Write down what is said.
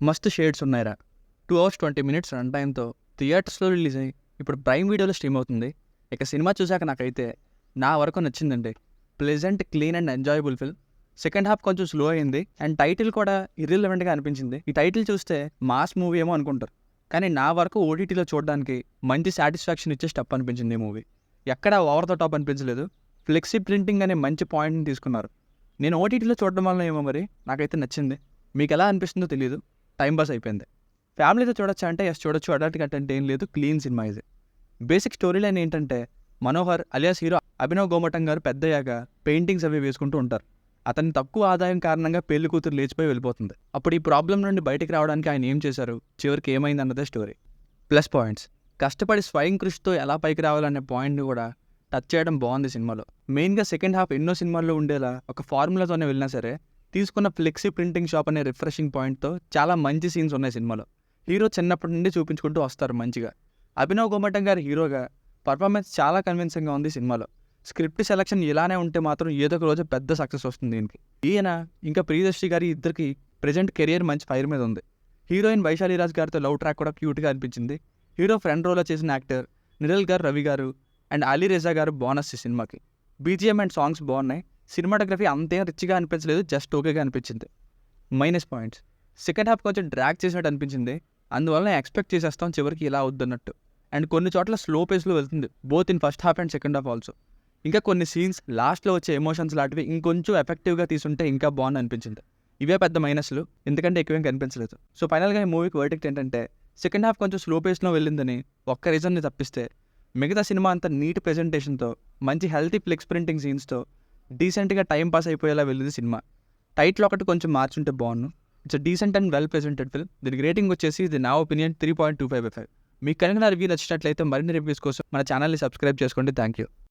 మస్తు షేడ్స్ ఉన్నాయిరా. 2 hours 20 minutes run టైమ్‌తో థియేటర్స్‌లో రిలీజ్ అయ్యి ఇప్పుడు ప్రైమ్ వీడియోలో స్ట్రీమ్ అవుతుంది. ఇక సినిమా చూసాక నాకైతే నా వరకు నచ్చిందండి. Pleasant, clean and enjoyable film. Second half కొంచెం స్లో అయింది అండ్ టైటిల్ కూడా ఇర్రిలెవెంట్‌గా అనిపించింది. ఈ టైటిల్ చూస్తే మాస్ మూవీ ఏమో అనుకుంటారు. కానీ నా వరకు ఓటీటీలో చూడడానికి మంచి సాటిస్ఫాక్షన్ ఇచ్చే స్టెప్ అనిపించింది ఈ మూవీ. ఎక్కడా ఓవర్ ద టాప్ అనిపించలేదు. ఫ్లెక్సీ ప్రింటింగ్ అనే మంచి పాయింట్‌ని తీసుకున్నారు. నేను ఓటీటీలో చూడడం వల్ల ఏమో మరి నాకైతే నచ్చింది. మీకెలా అనిపిస్తుందో తెలీదు. టైం పాస్ అయిపోయింది. ఫ్యామిలీతో చూడొచ్చా అంటే ఎస్ చూడొచ్చు. అడల్ట్ కంటెంట్ ఏం లేదు. క్లీన్ సినిమా ఇది. బేసిక్ స్టోరీ లైన్ ఏంటంటే మనోహర్ అలియాస్ హీరో అభినవ్ గోమటం గారు పెద్దయ్యాక పెయింటింగ్స్ అవి వేసుకుంటూ ఉంటారు. అతని తక్కువ ఆదాయం కారణంగా పెళ్లి కూతురు లేచిపోయి వెళ్ళిపోతుంది. అప్పుడు ఈ ప్రాబ్లం నుండి బయటికి రావడానికి ఆయన ఏం చేశారు, చివరికి ఏమైంది అన్నదే స్టోరీ. ప్లస్ పాయింట్స్, కష్టపడి స్వయం కృషితో ఎలా పైకి రావాలనే పాయింట్ని కూడా టచ్ చేయడం బాగుంది సినిమాలో. మెయిన్గా సెకండ్ హాఫ్ ఎన్నో సినిమాల్లో ఉండేలా ఒక ఫార్ములాతోనే వెళ్ళినా సరే తీసుకున్న ఫ్లెక్సీ ప్రింటింగ్ షాప్ అనే రిఫ్రెషింగ్ పాయింట్తో చాలా మంచి సీన్స్ ఉన్నాయి సినిమాలో. హీరో చిన్నప్పటి నుండి చూపించుకుంటూ వస్తారు మంచిగా. అభినవ్ గోమటం గారి హీరోగా పర్ఫార్మెన్స్ చాలా కన్విన్సింగ్గా ఉంది సినిమాలో. స్క్రిప్ట్ సెలక్షన్ ఇలానే ఉంటే మాత్రం ఏదో ఒక రోజు పెద్ద సక్సెస్ వస్తుంది దీనికి. ఈయన ఇంకా ప్రియదర్శి గారి ఇద్దరికి ప్రజెంట్ కెరియర్ మంచి ఫైర్ మీద ఉంది. హీరోయిన్ వైశాలిరాజ్ గారితో లవ్ ట్రాక్ కూడా క్యూట్గా అనిపించింది. హీరో ఫ్రెండ్ రోల్లో చేసిన యాక్టర్ నిరల్ గారు, రవి గారు అండ్ అలీ రేజా గారు బోనస్ ఈ సినిమాకి. బీజిఎం అండ్ సాంగ్స్ బాగున్నాయి. సినిమాటోగ్రఫీ అంతేం రిచ్గా అనిపించలేదు, జస్ట్ ఓకేగా అనిపించింది. మైనస్ పాయింట్స్, సెకండ్ హాఫ్ కొంచెం డ్రాగ్ చేసినట్టు అనిపించింది. అందువల్ల ఎక్స్పెక్ట్ చేసేస్తాం చివరికి ఇలా అవుతున్నట్టు. అండ్ కొన్ని చోట్ల స్లో పేస్లో వెళ్తుంది, both in first half and second half also. ఇంకా కొన్ని సీన్స్ లాస్ట్లో వచ్చే ఎమోషన్స్ లాంటివి ఇంకొంచెం ఎఫెక్టివ్గా తీసుంటే ఇంకా బాగుంది అనిపించింది. ఇవే పెద్ద మైనస్లు, ఎందుకంటే ఎక్కువేం కనిపించలేదు. సో ఫైనల్గా ఈ మూవీకి వర్డిక్ట్ ఏంటంటే సెకండ్ హాఫ్ కొంచెం స్లో పేస్లో వెళ్ళిందని ఒక్క రీజన్ని తప్పిస్తే మిగతా సినిమా అంతా నీట్ ప్రెజెంటేషన్తో, మంచి హెల్తీ ఫ్లెక్స్ ప్రింటింగ్ సీన్స్తో డీసెంట్గా టైం పాస్ అయిపోయేలా వెళ్ళింది సినిమా. టైటిల్ ఒకటి కొంచెం మార్చుంటే బాగుండు. It's decent and well presented film. దీనికి రేటింగ్ వచ్చేసి ఇది నా ఒపీనియన్ 3.25/5. మీకు కనుక నా రివ్యూ నచ్చినట్లయితే మరిన్ని రివ్యూస్ కోసం మన ఛానల్ని సబ్స్క్రైబ్ చేసుకోండి. Thank you.